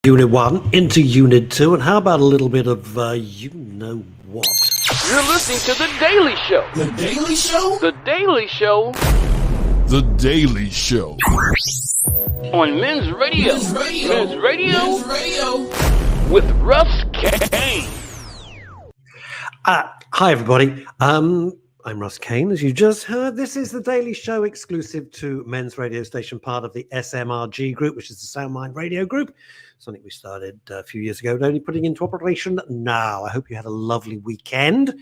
Unit 1 into Unit 2, and how about a little bit of you-know-what? You're listening to The Daily Show. The Daily Show? The Daily Show. The Daily Show. On Men's Radio. Men's Radio. Men's Radio. Men's Radio. With Russ Kane. Hi, everybody. I'm Russ Kane. As you just heard, this is The Daily Show exclusive to Men's Radio Station, part of the SMRG group, which is the Sound Mind Radio Group. Something we started a few years ago, only putting into operation now. I hope you had a lovely weekend.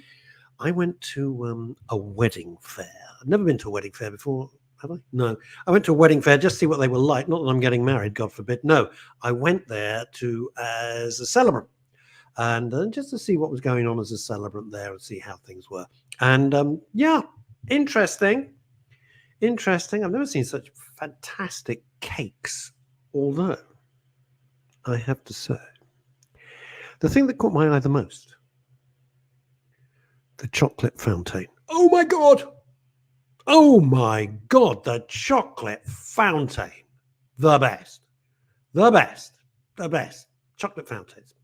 I went to a wedding fair. I've never been to a wedding fair before, have I? No. I went to a wedding fair just to see what they were like. Not that I'm getting married, God forbid. No, I went there as a celebrant. And just to see what was going on as a celebrant there and see how things were. And interesting. I've never seen such fantastic cakes, although I have to say, the thing that caught my eye the most, the chocolate fountain. Oh my God, the chocolate fountain. The best chocolate fountains.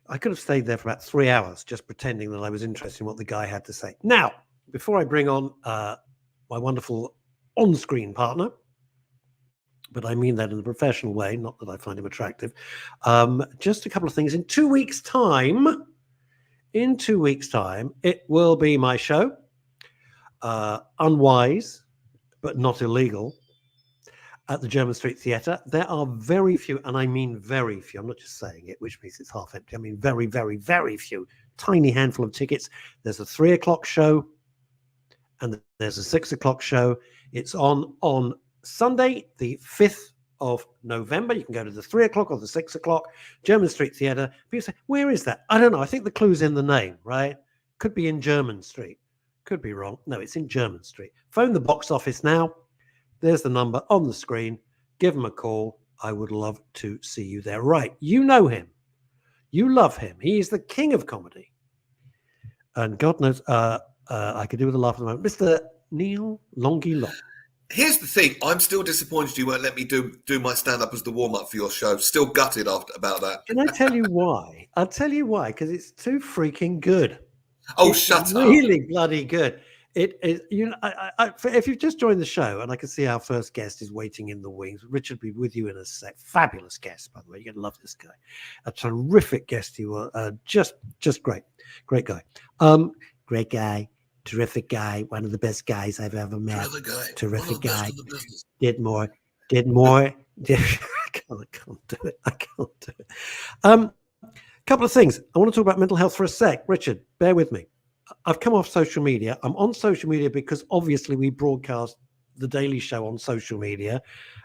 I could have stayed there for about 3 hours just pretending that I was interested in what the guy had to say. Now, before I bring on my wonderful on-screen partner, but I mean that in a professional way, not that I find him attractive, just a couple of things. In 2 weeks' time, it will be my show, Unwise, but not illegal, at the German Street Theatre. There are very few, and I mean very few, I'm not just saying it, which means it's half empty. I mean very, very, very few, tiny handful of tickets. There's a 3 o'clock show, and there's a 6 o'clock show. It's on Sunday, the 5th of November. You can go to the 3 o'clock or the 6 o'clock, German Street Theatre. People say, where is that? I don't know. I think the clue's in the name, right? Could be in German Street. Could be wrong. No, it's in German Street. Phone the box office now. There's the number on the screen. Give him a call. I would love to see you there. Right. You know him. You love him. He is the king of comedy. And God knows, I could do with a laugh at the moment. Mr. Neil Longie Long. Here's the thing. I'm still disappointed you won't let me do my stand-up as the warm-up for your show. Still gutted about that. Can I tell you why? I'll tell you why. Because it's too freaking good. Oh, shut up. Really bloody good. It is, you know, if you've just joined the show, and I can see our first guest is waiting in the wings. Richard will be with you in a sec. Fabulous guest, by the way. You're going to love this guy. A terrific guest you are. Just great. Great guy. Great guy. Terrific guy. One of the best guys I've ever met. Terrific guy. Did more. I can't do it. Couple of things. I want to talk about mental health for a sec. Richard, bear with me. I've come off social media. I'm on social media because obviously we broadcast the Daily Show on social media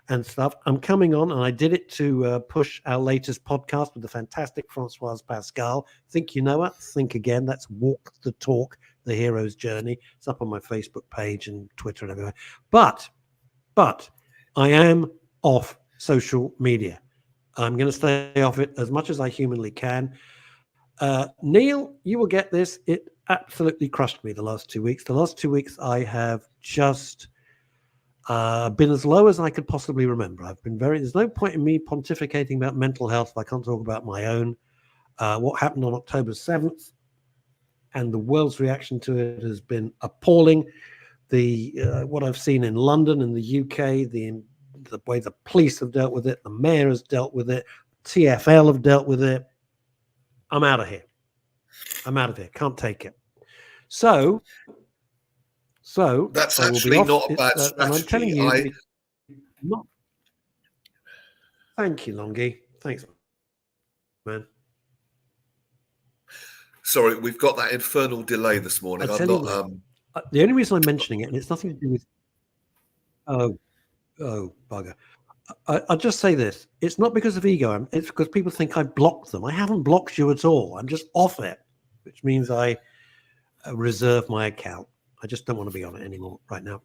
and stuff. I'm coming on, and I did it to push our latest podcast with the fantastic Francoise Pascal. Think you know it? Think again. That's Walk the Talk, The Hero's Journey. It's up on my Facebook page and Twitter and everywhere. But I am off social media. I'm going to stay off it as much as I humanly can. Neil, you will get this. It absolutely crushed me the last 2 weeks. The last 2 weeks I have just been as low as I could possibly remember. There's no point in me pontificating about mental health if I can't talk about my own. What happened on October 7th and the world's reaction to it has been appalling. What I've seen in London and the UK, the way the police have dealt with it, the mayor has dealt with it, TfL have dealt with it. I'm out of here. Can't take it. So that's actually not a bad strategy. And I'm telling you, Thank you, Longie. Thanks, man. Sorry, we've got that infernal delay this morning. The only reason I'm mentioning it, and it's nothing to do with. Oh, bugger. I'll just say this. It's not because of ego. It's because people think I blocked them. I haven't blocked you at all. I'm just off it, which means I reserve my account. I just don't want to be on it anymore right now.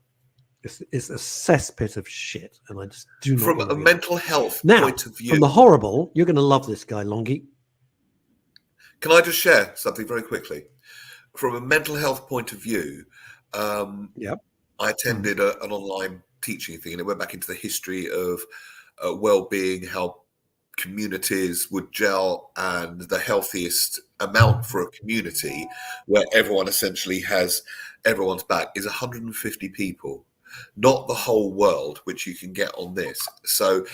It's a cesspit of shit, and I just do not. From a mental health point of view. From the horrible, you're going to love this guy, Longie. Can I just share something very quickly? From a mental health point of view, I attended an online teaching thing, and it went back into the history of well-being, how communities would gel, and the healthiest amount for a community where everyone essentially has everyone's back is 150 people, not the whole world, which you can get on this. So,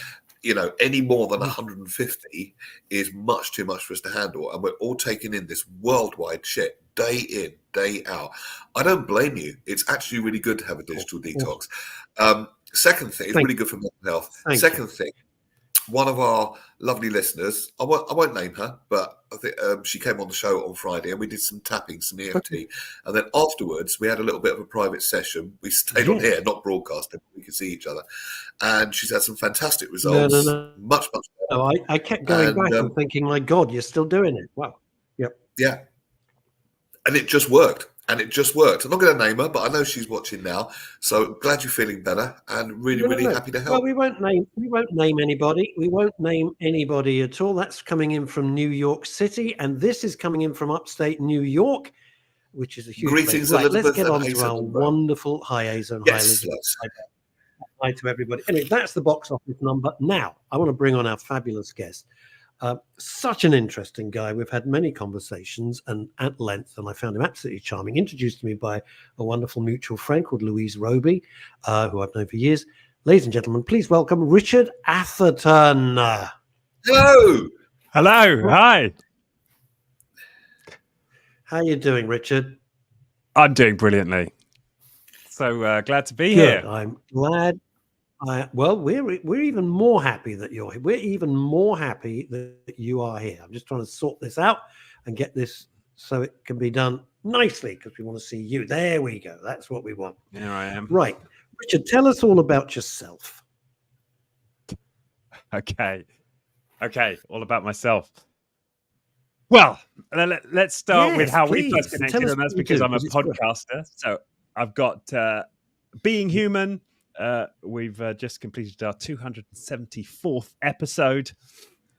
any more than 150 is much too much for us to handle. And we're all taking in this worldwide shit day in, day out. I don't blame you. It's actually really good to have a digital detox. Second thing, it's really good for mental health. Second thing, one of our lovely listeners, I won't name her, but I think she came on the show on Friday and we did some tapping, some EFT. And then afterwards, we had a little bit of a private session. We stayed on here, not broadcasting. We could see each other. And she's had some fantastic results. No. Much better. No, I kept going back and thinking, my God, you're still doing it. Wow. Yep. Yeah. And it just worked. I'm not going to name her, but I know she's watching now. So glad you're feeling better and really happy to help. Well, we won't name anybody. We won't name anybody at all. That's coming in from New York City, and this is coming in from upstate New York, which is a huge Greetings, place. Right, Elizabeth. let's get on and to our wonderful Hi Hazel. Yes, Hi to everybody. Anyway, that's the box office number. Now, I want to bring on our fabulous guest. Such an interesting guy. We've had many conversations and at length, and I found him absolutely charming. Introduced to me by a wonderful mutual friend called Louise Roby, who I've known for years. Ladies and gentlemen, please welcome Richard Atherton. Hello. Hi. How you doing, Richard? I'm doing brilliantly. So glad to be Good. here. I'm glad. We're even more happy that you're here. We're even more happy that you are here. I'm just trying to sort this out and get this so it can be done nicely because we want to see you. There we go. That's what we want. There I am. Right. Richard, tell us all about yourself. Okay. All about myself. Well, let's start with how we first connected, and that's because I'm a podcaster. So I've got Being Human. We've just completed our 274th episode.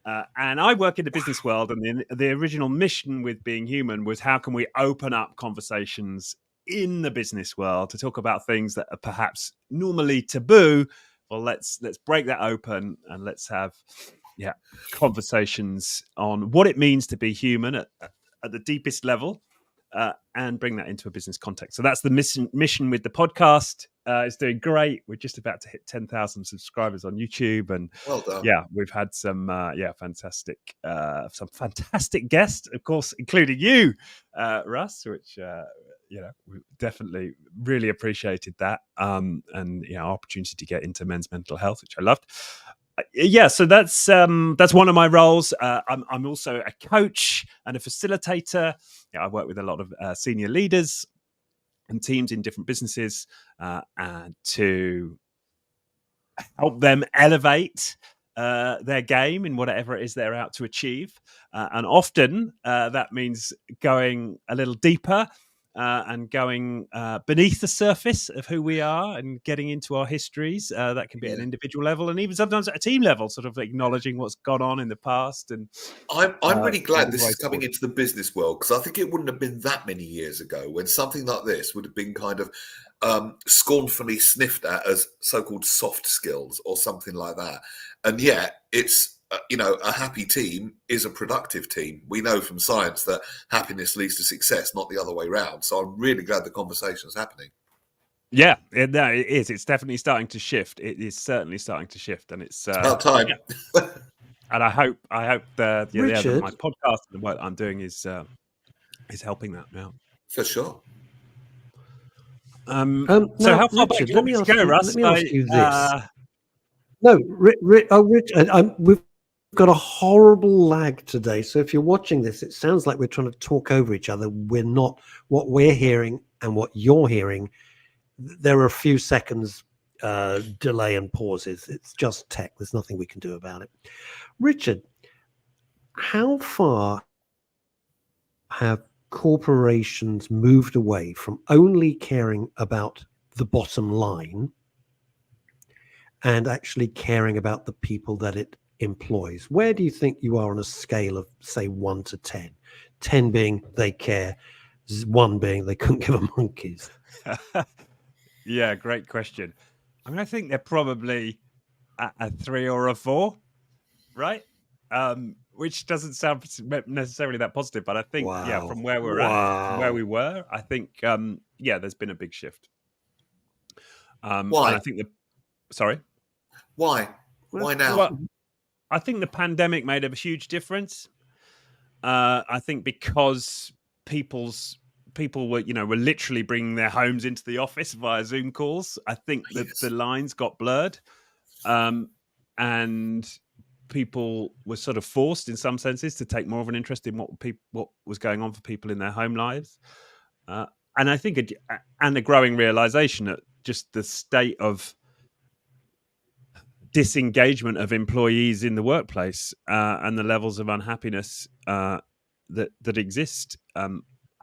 And I work in the business world, and the original mission with Being Human was how can we open up conversations in the business world to talk about things that are perhaps normally taboo. Well, let's break that open and let's have conversations on what it means to be human at the deepest level. And bring that into a business context. So that's the mission with the podcast. It's doing great. We're just about to hit 10,000 subscribers on YouTube, and well done. Yeah, we've had some fantastic guests, of course, including you, Russ, which we definitely really appreciated that, and opportunity to get into men's mental health, which I loved. So that's one of my roles. I'm also a coach and a facilitator. I work with a lot of senior leaders and teams in different businesses and to help them elevate their game in whatever it is they're out to achieve. And often that means going a little deeper and going beneath the surface of who we are and getting into our histories. That can be at an individual level and even sometimes at a team level, sort of acknowledging what's gone on in the past. And I'm really glad this is coming into the business world, because I think it wouldn't have been that many years ago when something like this would have been kind of scornfully sniffed at as so-called soft skills or something like that. And yet it's a happy team is a productive team. We know from science that happiness leads to success, not the other way around. So I'm really glad the conversation is happening. Yeah, it is. It's definitely starting to shift. It is certainly starting to shift, and it's about time. Yeah. And I hope that Richard, my podcast and what I'm doing is helping that now. For sure. So how far back do you want me to go, Russ? Let me ask you this. No, Richard, we've got a horrible lag today. So if you're watching this, it sounds like we're trying to talk over each other. We're not. What we're hearing and what you're hearing, there are a few seconds delay and pauses. It's just tech. There's nothing we can do about it. Richard, how far have corporations moved away from only caring about the bottom line and actually caring about the people that it employs? Where do you think you are on a scale of, say, 1 to 10? 10 being they care, 1 being they couldn't give a monkeys. Yeah, great question. I mean, I think they're probably a 3 or a 4, right? which doesn't sound necessarily that positive. But I think, Wow. from where we're at, from where we were, I think, there's been a big shift. And Why? I think sorry. Why? Why now? Well, I think the pandemic made a huge difference. I think because people were literally bringing their homes into the office via Zoom calls. I think that Yes. the lines got blurred, and people were sort of forced, in some senses, to take more of an interest in what was going on for people in their home lives. And I think a growing realization that just the state of disengagement of employees in the workplace, and the levels of unhappiness that exist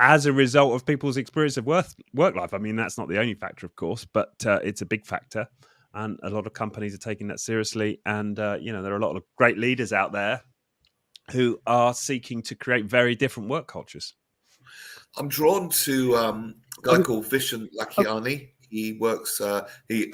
as a result of people's experience of work life. I mean, that's not the only factor, of course, but it's a big factor, and a lot of companies are taking that seriously. And there are a lot of great leaders out there who are seeking to create very different work cultures. I'm drawn to a guy called Vishen Lakiani. He works. He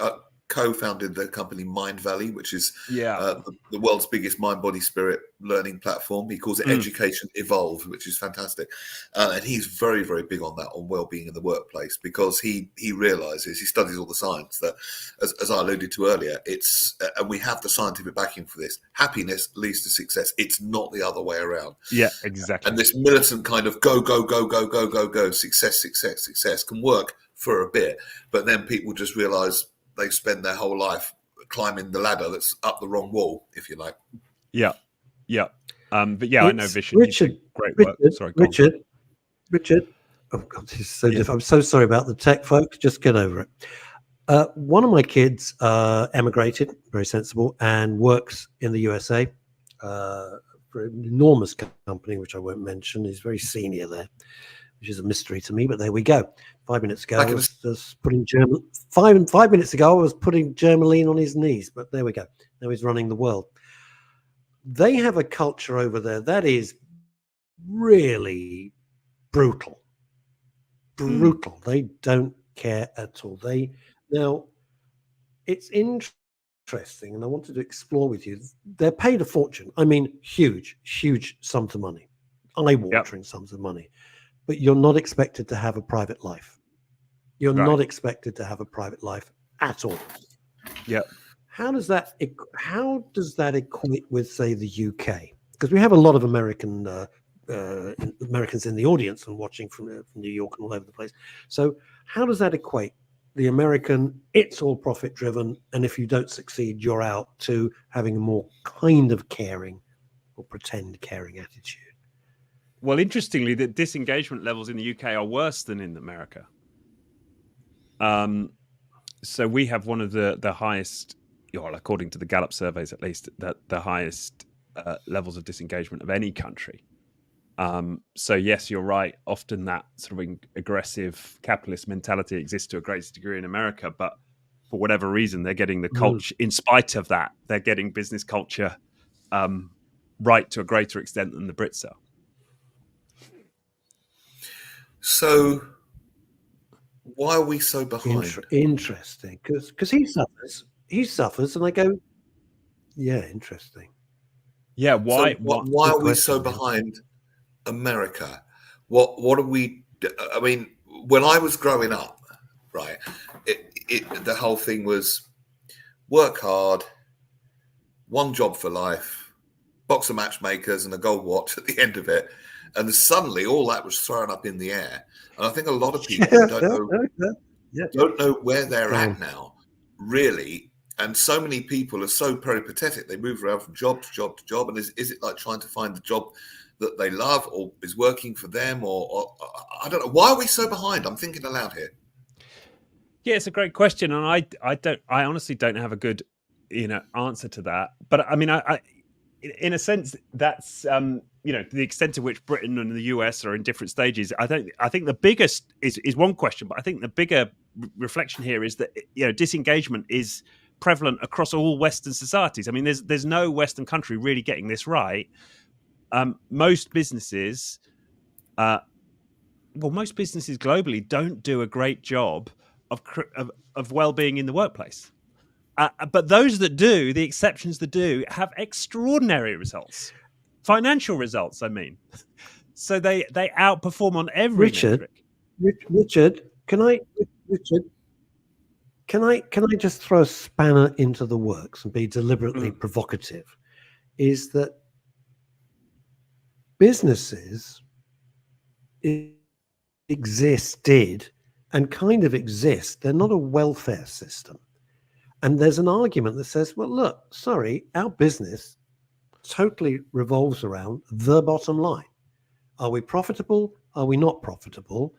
co-founded the company Mind Valley, which is the world's biggest mind, body, spirit learning platform. He calls it Education Evolved, which is fantastic. And he's very, very big on that, on well-being in the workplace, because he realizes, he studies all the science, that, as I alluded to earlier, it's and we have the scientific backing for this. Happiness leads to success. It's not the other way around. Yeah, exactly. And this militant kind of go, success can work for a bit, but then people just realize they spend their whole life climbing the ladder that's up the wrong wall, if you like. Yeah. But I know Vishen. Richard, great work. Sorry, Richard. Oh God, this is so difficult. I'm so sorry about the tech, folks. Just get over it. One of my kids emigrated, very sensible, and works in the USA for an enormous company, which I won't mention. He's very senior there, which is a mystery to me. But there we go. 5 minutes ago, I was putting five minutes ago, I was putting Germaline on his knees. But there we go. Now he's running the world. They have a culture over there that is really brutal. They don't care at all. Now it's interesting, and I wanted to explore with you. They're paid a fortune. I mean, huge sums of money, eye-watering sums of money. But you're not expected to have a private life. You're not expected to have a private life at all. Yeah. How does that equate with, say, the UK? Because we have a lot of Americans in the audience and watching from New York and all over the place. So how does that equate? The American, it's all profit driven, and if you don't succeed, you're out, to having a more kind of caring or pretend caring attitude. Well, interestingly, the disengagement levels in the UK are worse than in America. So we have one of the highest, according to the Gallup surveys at least, the highest levels of disengagement of any country. So yes, you're right. Often that sort of aggressive capitalist mentality exists to a great degree in America, but for whatever reason, they're getting the culture. In spite of that, they're getting business culture right to a greater extent than the Brits are. So why are we so behind? Interesting, because he suffers, and I go, yeah, interesting. Yeah, why? Why are we so behind America? What are we? I mean, when I was growing up, right, the whole thing was work hard, one job for life, box of matchmakers, and a gold watch at the end of it. And suddenly all that was thrown up in the air. And I think a lot of people don't know where they're at now, really. And so many people are so peripatetic. They move around from job to job to job. And is it like trying to find the job that they love or is working for them? Or I don't know. Why are we so behind? I'm thinking aloud here. Yeah, it's a great question. And I honestly don't have a good, answer to that. But I mean, I in a sense, that's the extent to which Britain and the US are in different stages. I think the biggest is one question, but I think the bigger reflection here is that disengagement is prevalent across all Western societies. I mean, there's no Western country really getting this right. Most businesses globally don't do a great job of well-being in the workplace. But those that do, the exceptions that do, have extraordinary results. financial results, I mean. So they outperform on every metric. Richard, can I just throw a spanner into the works and be deliberately provocative? Is that businesses existed and kind of exist. They're not a welfare system. And there's an argument that says, well, look, sorry, our business totally revolves around the bottom line. Are we profitable? Are we not profitable?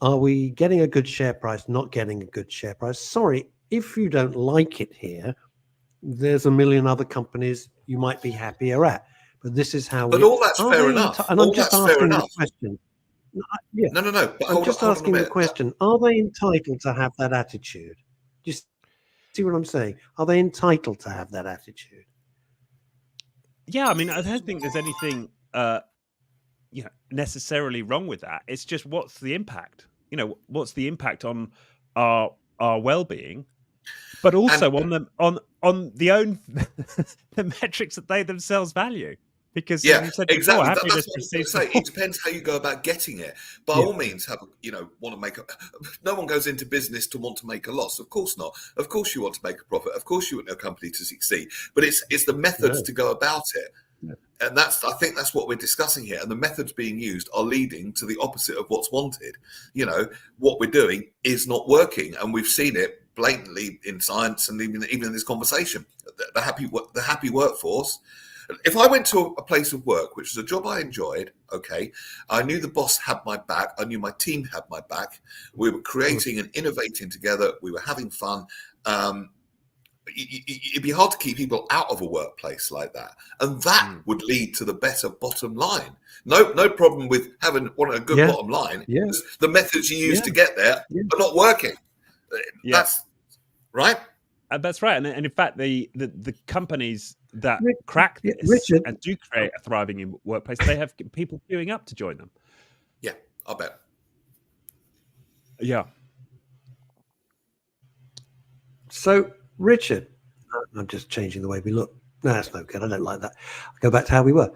Are we getting a good share price, not getting a good share price? Sorry, if you don't like it here, there's a million other companies you might be happier at. But this is how But all that's fair enough. And I'm just asking the question. Yeah. No. But I'm just asking the question, are they entitled to have that attitude? Just see what I'm saying? Are they entitled to have that attitude? Yeah, I mean, I don't think there's anything necessarily wrong with that. It's just, what's the impact? What's the impact on our well-being, but also on the own the metrics that they themselves value. Because yeah, you said exactly. Before, That's what I was say. It depends how you go about getting it. By all means, want to make no one goes into business to want to make a loss. Of course not. Of course you want to make a profit. Of course you want your company to succeed. But it's the methods to go about it. Yeah. And I think that's what we're discussing here. And the methods being used are leading to the opposite of what's wanted. What we're doing is not working, and we've seen it blatantly in science and even in this conversation. The happy workforce. If I went to a place of work, which was a job I enjoyed, okay, I knew the boss had my back. I knew my team had my back. We were creating and innovating together. We were having fun. It'd be hard to keep people out of a workplace like that. And that would lead to the better bottom line. No problem with having a good bottom line. Yeah. The methods you use to get there are not working. That's right. That's right. And in fact, the companies that crack this Richard, and do create a thriving workplace, they have people queuing up to join them. Yeah, I'll bet. Yeah. So, Richard, I'm just changing the way we look. No, that's no good. I don't like that. I'll go back to how we were.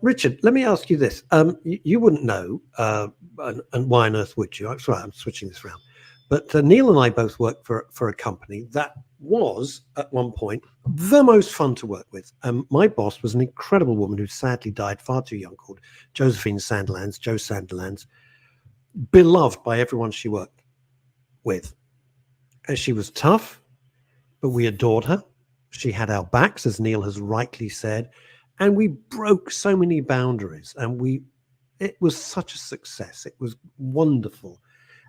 Richard, let me ask you this. You wouldn't know, and why on earth would you? I'm sorry, I'm switching this around. But Neil and I both worked for a company that was, at one point, the most fun to work with. My boss was an incredible woman who sadly died far too young, called Josephine Sanderlands, Jo Sanderlands, beloved by everyone she worked with. And she was tough, but we adored her. She had our backs, as Neil has rightly said, and we broke so many boundaries, and it was such a success. It was wonderful.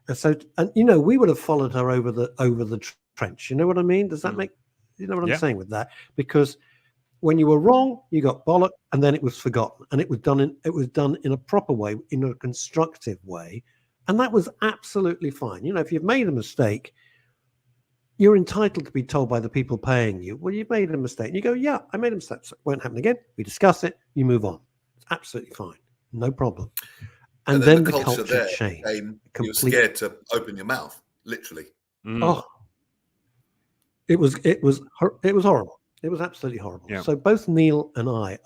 And so, we would have followed her over the trench. You know what I mean? Does that make, you know what I'm saying with that? Because when you were wrong, you got bollocked, and then it was forgotten, and it was done in a proper way, in a constructive way, and that was absolutely fine. If you've made a mistake, you're entitled to be told by the people paying you, well, you've made a mistake. And you go, yeah, I made a mistake. So it won't happen again. We discuss it. You move on. It's absolutely fine. No problem. And then the culture changed. You're scared to open your mouth, literally. Oh, it was horrible. It was absolutely horrible. Yeah. So both Neil and I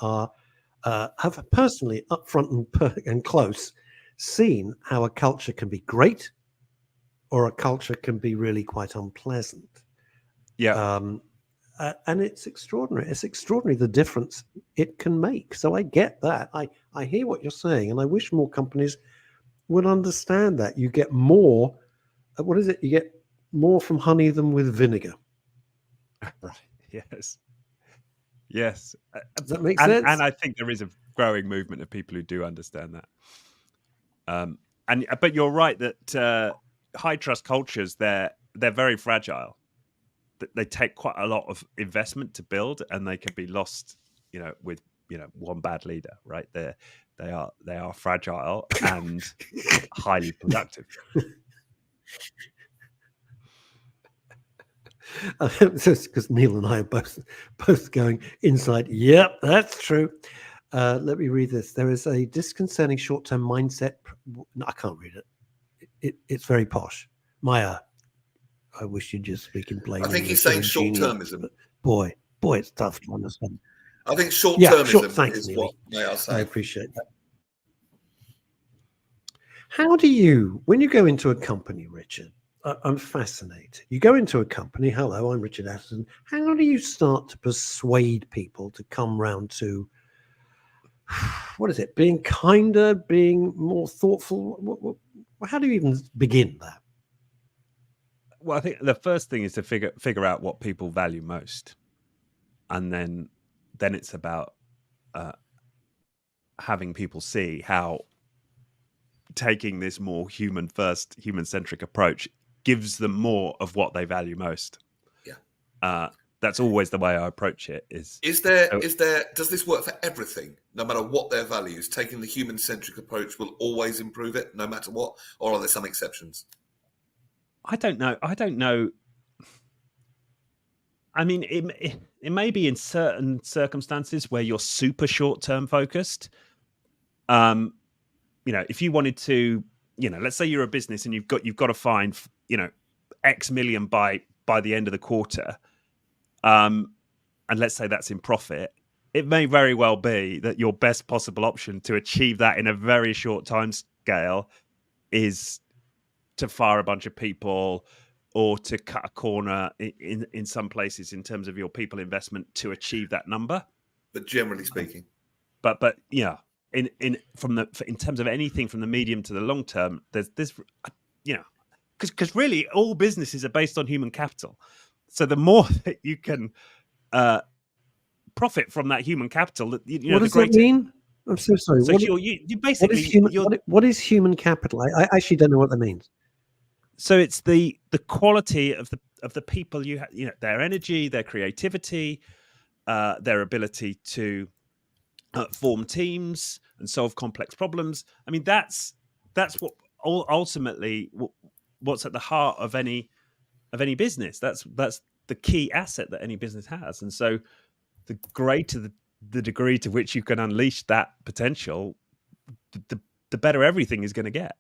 have personally, up front and close, seen how a culture can be great, or a culture can be really quite unpleasant. Yeah. And it's extraordinary. It's extraordinary the difference it can make. So I get that. I hear what you're saying, and I wish more companies would understand that. You get more, what is it? You get more from honey than with vinegar. Right. Yes. Yes. Does that make sense? And I think there is a growing movement of people who do understand that. But you're right that high trust cultures, they're very fragile. They take quite a lot of investment to build, and they can be lost, with one bad leader. Right? They are fragile and highly productive. Because Neil and I are both going inside. Yep, that's true. Let me read this. There is a disconcerting short-term mindset. No, I can't read it. It's very posh. Maya, I wish you'd just speak in plain. I think he's saying short-termism. Boy, it's tough to understand. I think short-termism thanks, is Neely. what they are I saying. appreciate that. How do you, when you go into a company, Richard, I'm fascinated. You go into a company, hello, I'm Richard Atherton. How do you start to persuade people to come round to, what is it, being kinder, being more thoughtful? How do you even begin that? Well, I think the first thing is to figure out what people value most, and then it's about having people see how taking this more human-first, human-centric approach gives them more of what they value most. Yeah, that's always the way I approach it. Does this work for everything? No matter what their values, taking the human-centric approach will always improve it, no matter what, or are there some exceptions? I don't know. I mean, it may be in certain circumstances where you're super short-term focused. If you wanted to, let's say you're a business and you've got to find, X million by the end of the quarter, and let's say that's in profit, it may very well be that your best possible option to achieve that in a very short time scale is to fire a bunch of people or to cut a corner in some places in terms of your people investment to achieve that number. But generally speaking, but yeah. In terms of anything from the medium to the long term, there's because really all businesses are based on human capital. So the more that you can profit from that human capital, what does that mean? I'm so sorry. So you basically what is human capital? I actually don't know what that means. So it's the quality of the people you have, their energy, their creativity, their ability to form teams and solve complex problems. I mean, that's what ultimately what's at the heart of any business. That's the key asset that any business has. And so the greater the degree to which you can unleash that potential, the better everything is going to get.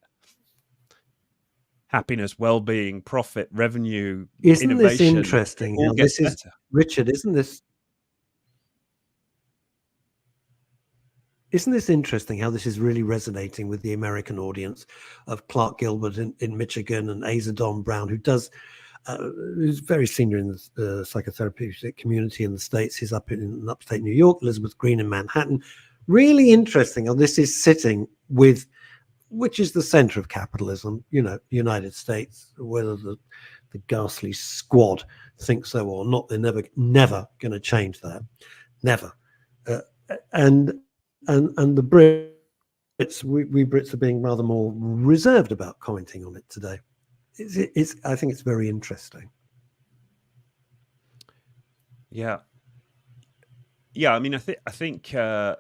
Happiness, well-being, profit, revenue, isn't innovation. This interesting? How this is better. Richard, isn't this interesting how this is really resonating with the American audience of Clark Gilbert in Michigan and Asa Don Brown, who's very senior in the psychotherapeutic community in the States. He's up in upstate New York, Elizabeth Green in Manhattan. Really interesting how this is sitting with, which is the center of capitalism, the United States, whether the ghastly squad thinks so or not, they're never going to change that. Never. And the Brits, we Brits are being rather more reserved about commenting on it today. I think it's very interesting. Yeah. I mean, I think. A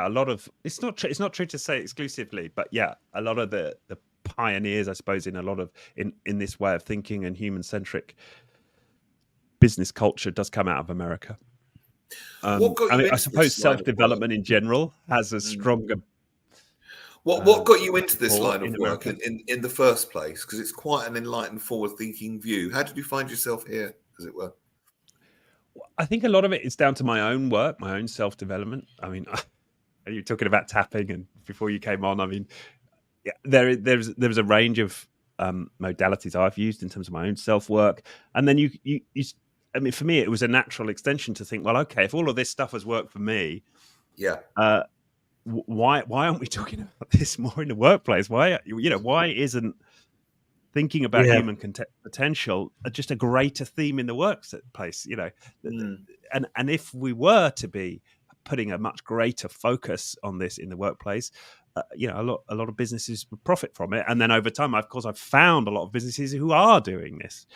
lot of it's not true to say exclusively, but a lot of the pioneers, I suppose, in a lot of in this way of thinking and human-centric business culture does come out of America. I suppose self-development in general has a stronger. What got you into this line of work in the first place? Because it's quite an enlightened, forward-thinking view. How did you find yourself here, as it were? I think a lot of it is down to my own work, my own self-development. I mean, you're talking about tapping, and before you came on, I mean, there's a range of modalities I've used in terms of my own self-work, and then you I mean, for me, it was a natural extension to think, well, okay, if all of this stuff has worked for me, why aren't we talking about this more in the workplace? Why isn't thinking about human potential just a greater theme in the workplace? And if we were to be putting a much greater focus on this in the workplace, a lot of businesses would profit from it. And then over time, of course, I've found a lot of businesses who are doing this.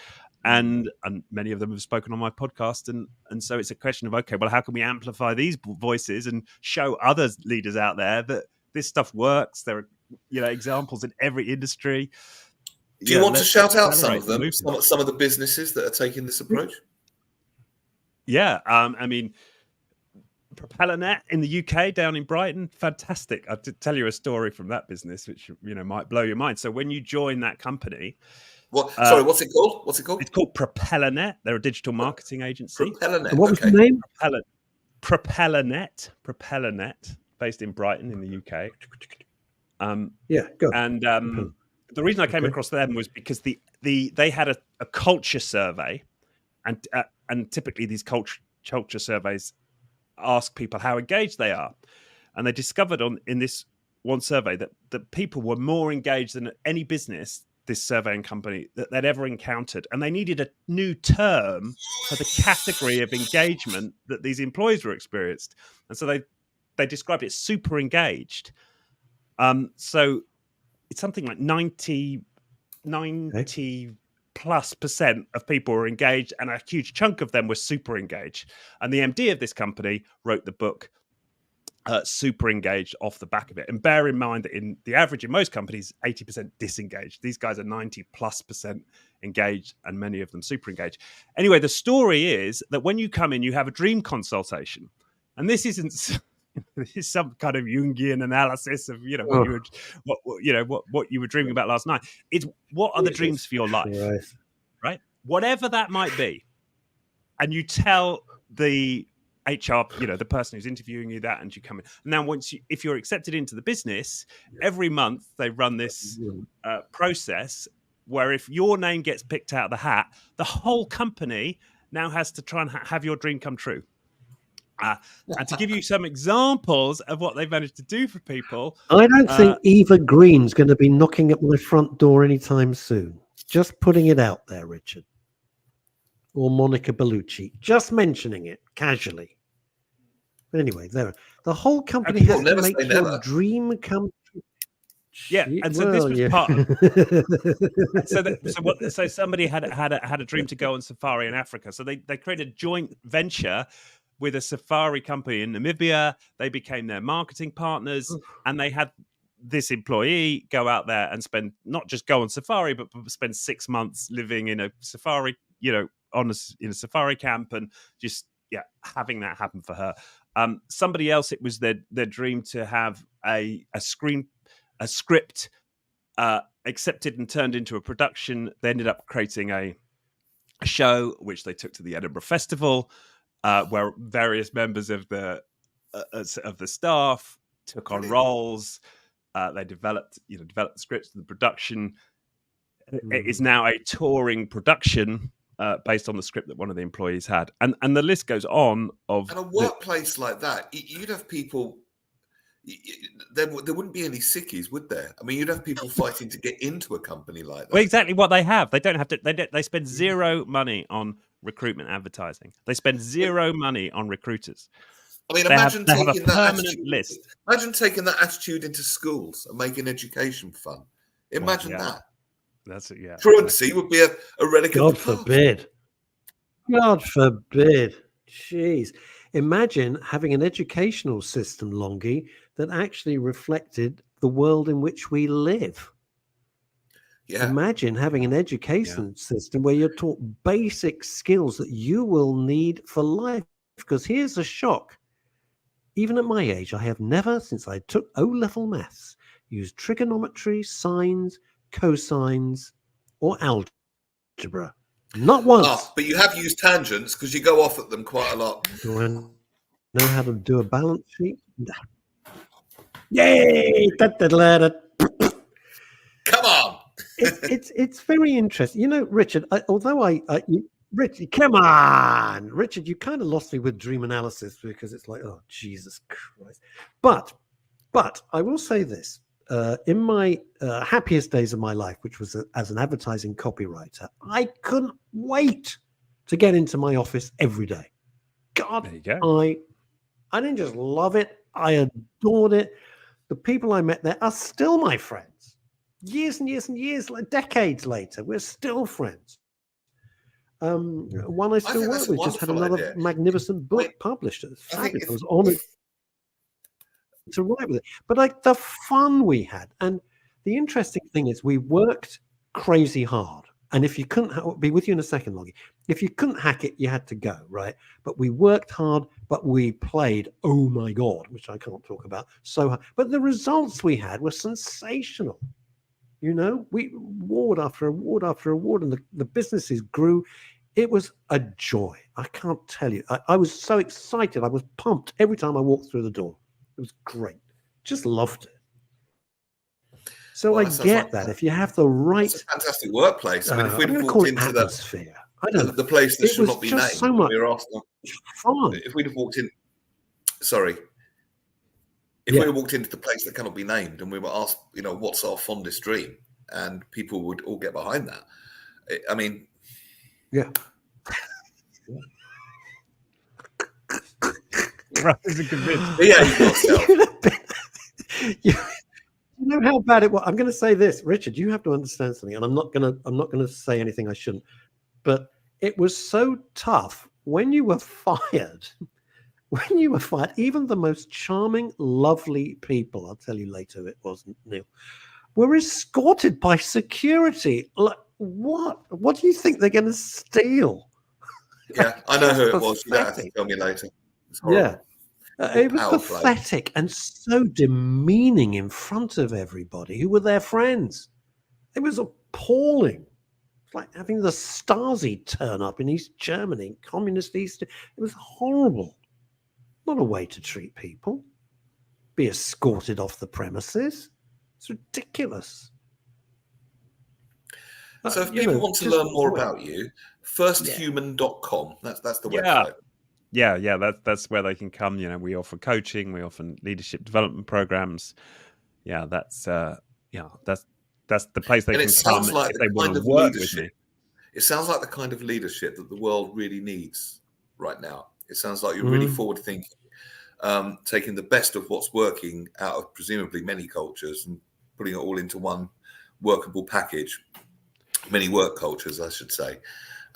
And many of them have spoken on my podcast. And so it's a question of, okay, well, how can we amplify these voices and show other leaders out there that this stuff works? There are, examples in every industry. Do you want to shout out some of them, some of the businesses that are taking this approach? Yeah. I mean, PropellerNet in the UK down in Brighton, fantastic. I'll tell you a story from that business, which, might blow your mind. So when you join that company... Sorry, what's it called? It's called PropellerNet. They're a digital marketing agency. PropellerNet. And what was the name? PropellerNet, based in Brighton in the UK. Yeah, go. And the reason I came across them was because they had a culture survey, and typically these culture surveys ask people how engaged they are, and they discovered in this one survey that people were more engaged than any business, this surveying company, that they'd ever encountered, and they needed a new term for the category of engagement that these employees were experienced, and so they described it super engaged. So it's something like 90 plus % of people were engaged, and a huge chunk of them were super engaged. And the MD of this company wrote the book Super Engaged off the back of it. And bear in mind that in the average in most companies, 80% disengaged. These guys are 90 plus % engaged, and many of them super engaged. Anyway, the story is that when you come in, you have a dream consultation, and this isn't. This is some kind of Jungian analysis of what you were dreaming about last night. It's what are the dreams for your life, right? Whatever that might be, and you tell the HR, the person who's interviewing you that, and you come in. Now, if you're accepted into the business, every month they run this process where if your name gets picked out of the hat, the whole company now has to try and have your dream come true. And to give you some examples of what they've managed to do for people, I don't think Eva Green's going to be knocking at my front door anytime soon. Just putting it out there, Richard. Or Monica Bellucci. Just mentioning it casually. But anyway, the whole company has to make your dream come true. Yeah, and so this was part of, so somebody had a dream to go on safari in Africa. So they created a joint venture with a safari company in Namibia. They became their marketing partners, and they had this employee go out there and not just go on safari, but spend 6 months living in a safari, in a safari camp, and just having that happen for her. Somebody else, it was their dream to have a script accepted and turned into a production. They ended up creating a show which they took to the Edinburgh Festival. Where various members of the staff took on roles. They developed the scripts and the production. It is now a touring production based on the script that one of the employees had, and the list goes on. And a workplace like that, you'd have people. There wouldn't be any sickies, would there? I mean, you'd have people fighting to get into a company like that. Well, exactly what they have. They don't have to. They spend zero money on recruitment advertising. They spend zero money on recruiters. I mean, imagine taking that attitude into schools and making education fun. Imagine that. That's it. Yeah. Truancy would be a relic God of the past. forbid. God forbid. Jeez. Imagine having an educational system, Longie, that actually reflected the world in which we live. Yeah. Imagine having an education system where you're taught basic skills that you will need for life. Because here's a shock. Even at my age, I have never, since I took O-level maths, used trigonometry, sines, cosines, or algebra. Not once. Oh, but you have used tangents because you go off at them quite a lot. Do I know how to do a balance sheet? No. Yay! Come on. It's very interesting. Richard, Richard, come on. Richard, you kind of lost me with dream analysis because it's like, oh, Jesus Christ. But I will say this. In my happiest days of my life, which was as an advertising copywriter, I couldn't wait to get into my office every day. God, there you go. I didn't just love it. I adored it. The people I met there are still my friends. Years and years and years, like decades later, we're still friends. One I still work with just had another magnificent book published. It's fabulous. I was honored to write with it. But like the fun we had, and the interesting thing is we worked crazy hard. And if you couldn't, I'll be with you in a second, Longie. If you couldn't hack it, you had to go, right? But we worked hard, but we played, oh my God, which I can't talk about, so hard. But the results we had were sensational. We award after award after award, and the businesses grew It was a joy. I can't tell you. I was so excited. I was pumped every time I walked through the door. It was great. Just loved it. So Well, I that sounds get like that. If you have the right, it's a fantastic workplace. I mean, if I'm we'd going have to call walked it into the atmosphere. I don't know. the place that It should was not be just named, so much we were asked, fun. if we'd have walked in, sorry, if Yeah. we had walked into the place that cannot be named and we were asked, what's our fondest dream, and people would all get behind that. I mean, Yeah. Russ isn't convinced. behave yourself. You know how bad it was. I'm going to say this, Richard. You have to understand something, and I'm not going to say anything I shouldn't. But it was so tough when you were fired. When you were fired, even the most charming, lovely people, I'll tell you later who it wasn't, Neil, were escorted by security. Like, what? What do you think they're going to steal? Yeah, I know who it was. You don't have to Pathetic. tell me later. It's horrible. Yeah. It was Power play. pathetic and so demeaning in front of everybody who were their friends. It was appalling. It's like having the Stasi turn up in East Germany, communist East. It was horrible. Not a way to treat people. Be escorted off the premises. It's ridiculous. So if people want to learn more about you, firsthuman.com. That's the website. Yeah, that's where they can come. We offer coaching, we offer leadership development programs. Yeah, that's the place they And can it sounds come like if the they want kind to of work with leadership. me. It sounds like the kind of leadership that the world really needs right now. It sounds like you're really forward thinking, taking the best of what's working out of presumably many cultures and putting it all into one workable package. Many work cultures, I should say.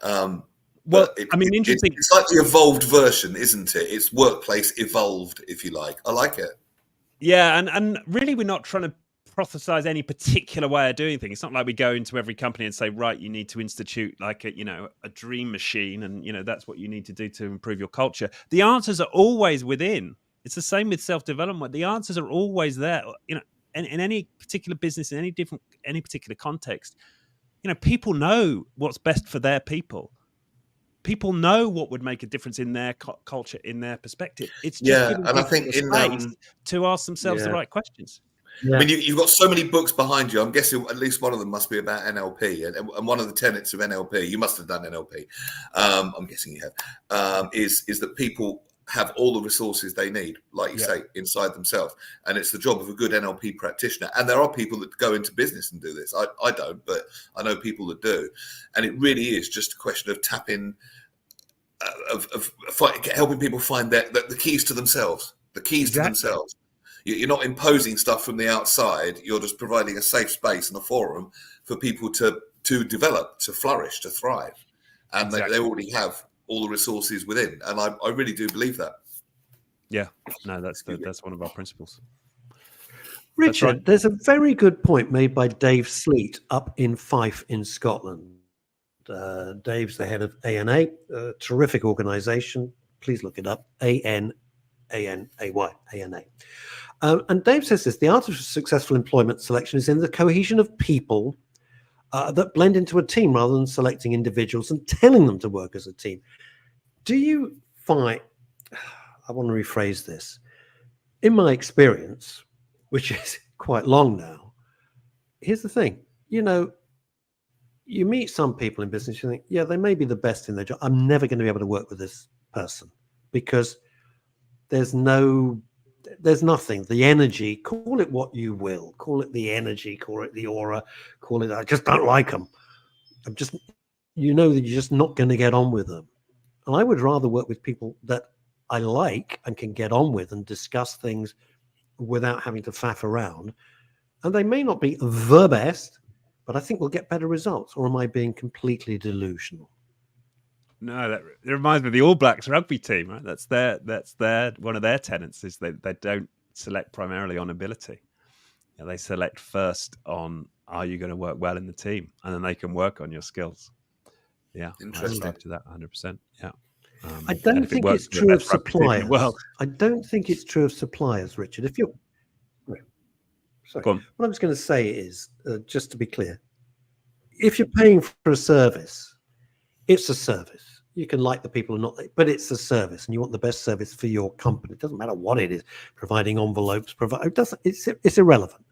Interesting. It's like the evolved version, isn't it? It's workplace evolved, if you like. I like it. Yeah, and really, we're not trying to prophesize any particular way of doing things. It's not like we go into every company and say, right, you need to institute like a dream machine, and that's what you need to do to improve your culture. The answers are always within. It's the same with self-development. The answers are always there. In any particular business, in any particular context, people know what's best for their people. People know what would make a difference in their culture, in their perspective. It's just giving people the space to ask themselves the right questions. Yeah. I mean, you've got so many books behind you. I'm guessing at least one of them must be about NLP. And one of the tenets of NLP, you must have done NLP. I'm guessing you have, is that people have all the resources they need, like you say, inside themselves. And it's the job of a good NLP practitioner. And there are people that go into business and do this. I don't, but I know people that do. And it really is just a question of tapping, helping people find the keys to themselves. The keys to themselves. You're not imposing stuff from the outside. You're just providing a safe space and a forum for people to develop, to flourish, to thrive. And they already have all the resources within. And I really do believe that. Yeah, no, that's one of our principles. Richard, right. There's a very good point made by Dave Sleet up in Fife in Scotland. Dave's the head of ANA, a terrific organization. Please look it up, ANAY, ANA. And Dave says this: the art of successful employment selection is in the cohesion of people that blend into a team rather than selecting individuals and telling them to work as a team. Do you find, I want to rephrase this, in my experience, which is quite long now, here's the thing, you meet some people in business, you think, yeah, they may be the best in their job. I'm never going to be able to work with this person because there's nothing. The energy, call it what you will, call it the energy, call it the aura, call it, I just don't like them. that you're just not going to get on with them. And I would rather work with people that I like and can get on with and discuss things without having to faff around. And they may not be the best, but I think we'll get better results. Or am I being completely delusional? No, that reminds me of the All Blacks rugby team, right? That's their one of their tenets is they don't select primarily on ability. They select first on, are you going to work well in the team? And then they can work on your skills. Yeah, I subscribe to that 100%. Yeah. I don't think it's true of suppliers. I don't think it's true of suppliers, Richard. If you're sorry, what I was going to say is, just to be clear, if you're paying for a service, it's a service. You can like the people or not, but it's a service, and you want the best service for your company. It doesn't matter what it is. Providing envelopes, it's irrelevant.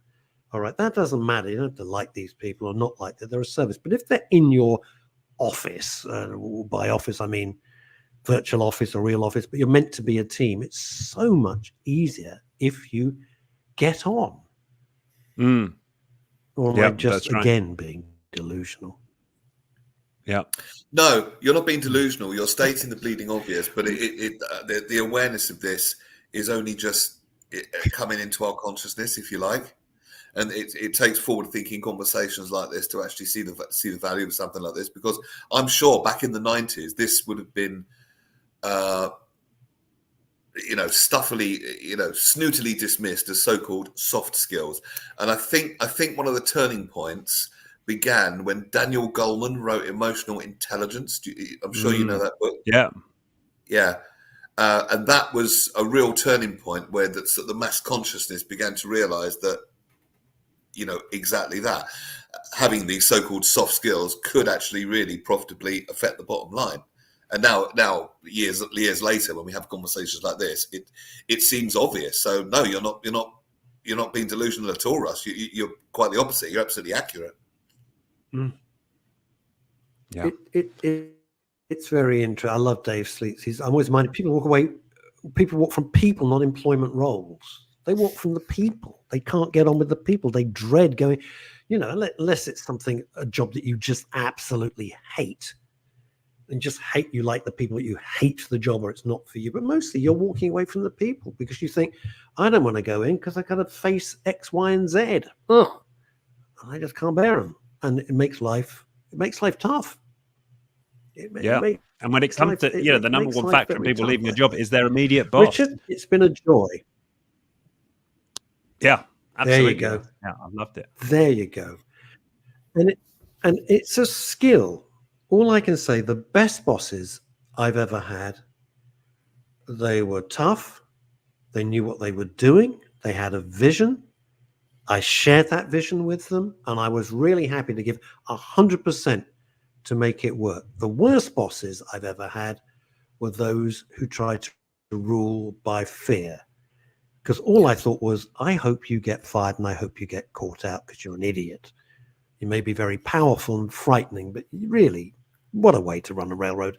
All right, that doesn't matter. You don't have to like these people or not like that. They're a service. But if they're in your office, by office I mean virtual office or real office, but you're meant to be a team, it's so much easier if you get on. Or am I just again being delusional? Yeah. No, you're not being delusional. You're stating the bleeding obvious, but the awareness of this is only just coming into our consciousness, if you like. And it takes forward-thinking conversations like this to actually see the value of something like this. Because I'm sure back in the 90s, this would have been, stuffily, snootily dismissed as so-called soft skills. And I think one of the turning points began when Daniel Goleman wrote Emotional Intelligence. I'm sure you know that book. Yeah. Yeah. And that was a real turning point where the mass consciousness began to realize that, exactly that. Having these so-called soft skills could actually really profitably affect the bottom line. And now years later, when we have conversations like this, it seems obvious. So no, you're not being delusional at all, Russ. You're quite the opposite. You're absolutely accurate. Yeah. It's very interesting. I love Dave Sleets. I'm always reminded people walk from people, not employment roles. They walk from the people. They can't get on with the people. They dread going, unless it's a job that you just absolutely hate. And just hate, you like the people, you hate the job or it's not for you. But mostly you're walking away from the people because you think, I don't want to go in because I got to face X, Y, and Z. Oh, I just can't bear them. And it makes life tough. And when it comes to, the number one factor in people leaving a job is their immediate boss. Richard, it's been a joy. Yeah, absolutely. There you go. Yeah, I loved it. There you go. And it's a skill. All I can say, the best bosses I've ever had, they were tough. They knew what they were doing. They had a vision. I shared that vision with them, and I was really happy to give 100% to make it work. The worst bosses I've ever had were those who tried to rule by fear. Because all I thought was, I hope you get fired and I hope you get caught out because you're an idiot. You may be very powerful and frightening, but really, what a way to run a railroad.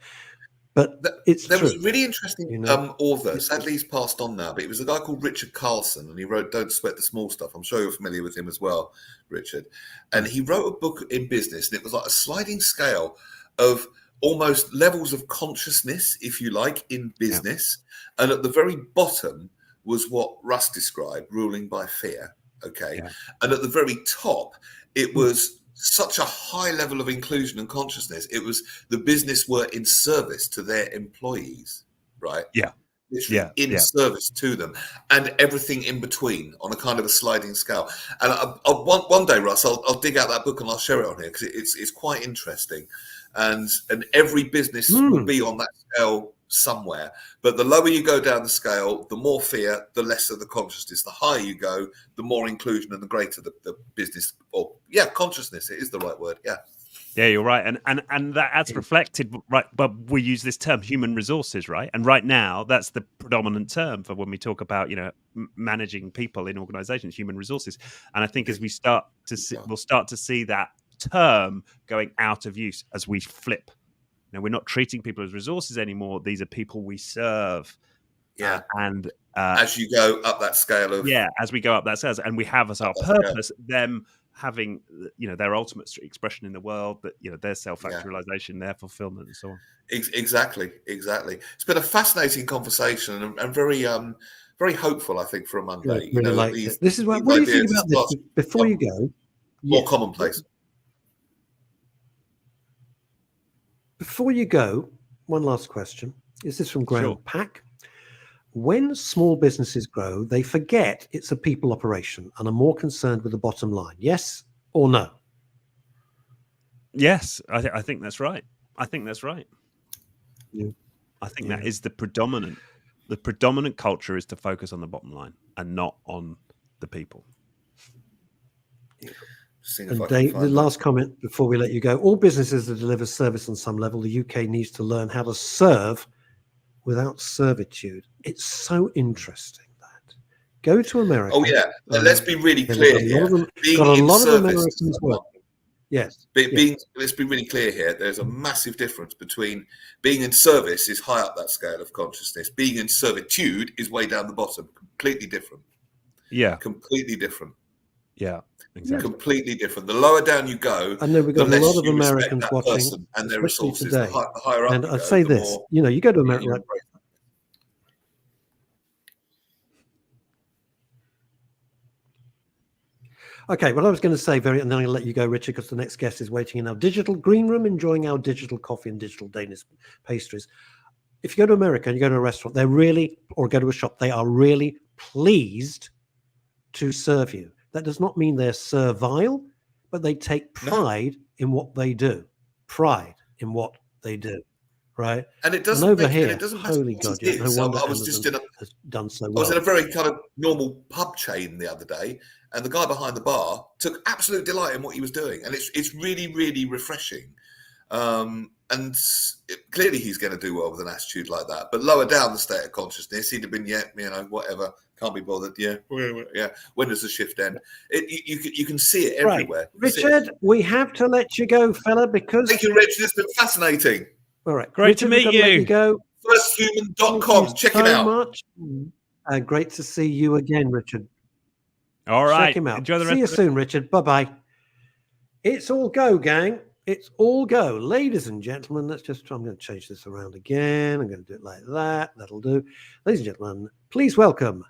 But there was a really interesting author. Sadly, he's passed on now, but it was a guy called Richard Carlson, and he wrote Don't Sweat the Small Stuff. I'm sure you're familiar with him as well, Richard. And he wrote a book in business, and it was like a sliding scale of almost levels of consciousness, if you like, in business. Yeah. And at the very bottom was what Russ described, ruling by fear. Okay. Yeah. And at the very top, it was such a high level of inclusion and consciousness. It was the business were in service to their employees, right? Yeah. Literally in service to them, and everything in between on a kind of a sliding scale. And one day, Russ, I'll dig out that book and I'll share it on here because it's quite interesting. And every business will be on that scale somewhere. But the lower you go down the scale, the more fear, the lesser the consciousness. The higher you go, the more inclusion and the greater the business. Or consciousness. It is the right word. Yeah, you're right, and that's reflected, right? But we use this term, human resources, right? And right now, that's the predominant term for when we talk about, managing people in organisations, human resources. And I think as we start to see, we'll start to see that term going out of use as we flip. We're not treating people as resources anymore. These are people we serve. Yeah, and as you go up that scale of as we go up that scale, and we have as our purpose them having their ultimate expression in the world, that their self-actualization, their fulfillment, and so on. Exactly. It's been a fascinating conversation and very very hopeful, I think, for a Monday. Really this is what do you think about this before you go? More commonplace. Before you go, one last question. Is this from Graham Pack? When small businesses grow, they forget it's a people operation and are more concerned with the bottom line. Yes or no? Yes, I think that's right. I think that's right. Yeah. I think that is the predominant culture is to focus on the bottom line and not on the people. Yeah. seeing if And I can Dave, the find that. last comment before we let you go: all businesses that deliver service on some level, the UK needs to learn how to serve without servitude. It's so interesting that. Go to America. Oh yeah, let's be really They've clear got a lot here. of them. Being Got a in lot of service to Americans someone, working. Yes. let's be really clear here. There's a massive difference between being in service is high up that scale of consciousness. Being in servitude is way down the bottom. Completely different. Yeah. Completely different. Yeah. Exactly. Completely different. The lower down you go, I know we've the got a less lot of you respect Americans that watching, person and their especially resources. today. The higher up And you I'd go, say the this: more you go to America. you Like, embrace. okay, well, I was going to say and then I'm going to let you go, Richard, because the next guest is waiting in our digital green room, enjoying our digital coffee and digital Danish pastries. If you go to America and you go to a restaurant, or go to a shop, they are really pleased to serve you. That does not mean they're servile, but they take pride in what they do. Pride in what they do, right? And it And doesn't over make, here, and it doesn't matter holy what God, it yeah, no is. wonder I was just Amazon has done so I was well. in a very kind of normal pub chain the other day, and the guy behind the bar took absolute delight in what he was doing, and it's really, really refreshing. Clearly he's going to do well with an attitude like that. But lower down the state of consciousness, he'd have been, whatever, can't be bothered. Yeah. When does the shift end? You can see it everywhere. Right. Richard, we have to let you go, fella, because... Thank you, Richard. It's been fascinating. All right. Great Richard, to meet we've got to let you. you go. Firsthuman.com. Check him out. Much. Great to see you again, Richard. All right. Check him out. Enjoy the See rest you of soon, Richard. Bye-bye. It's all go, gang. It's all go. Ladies and gentlemen, I'm going to change this around again. I'm going to do it like that. That'll do. Ladies and gentlemen, please welcome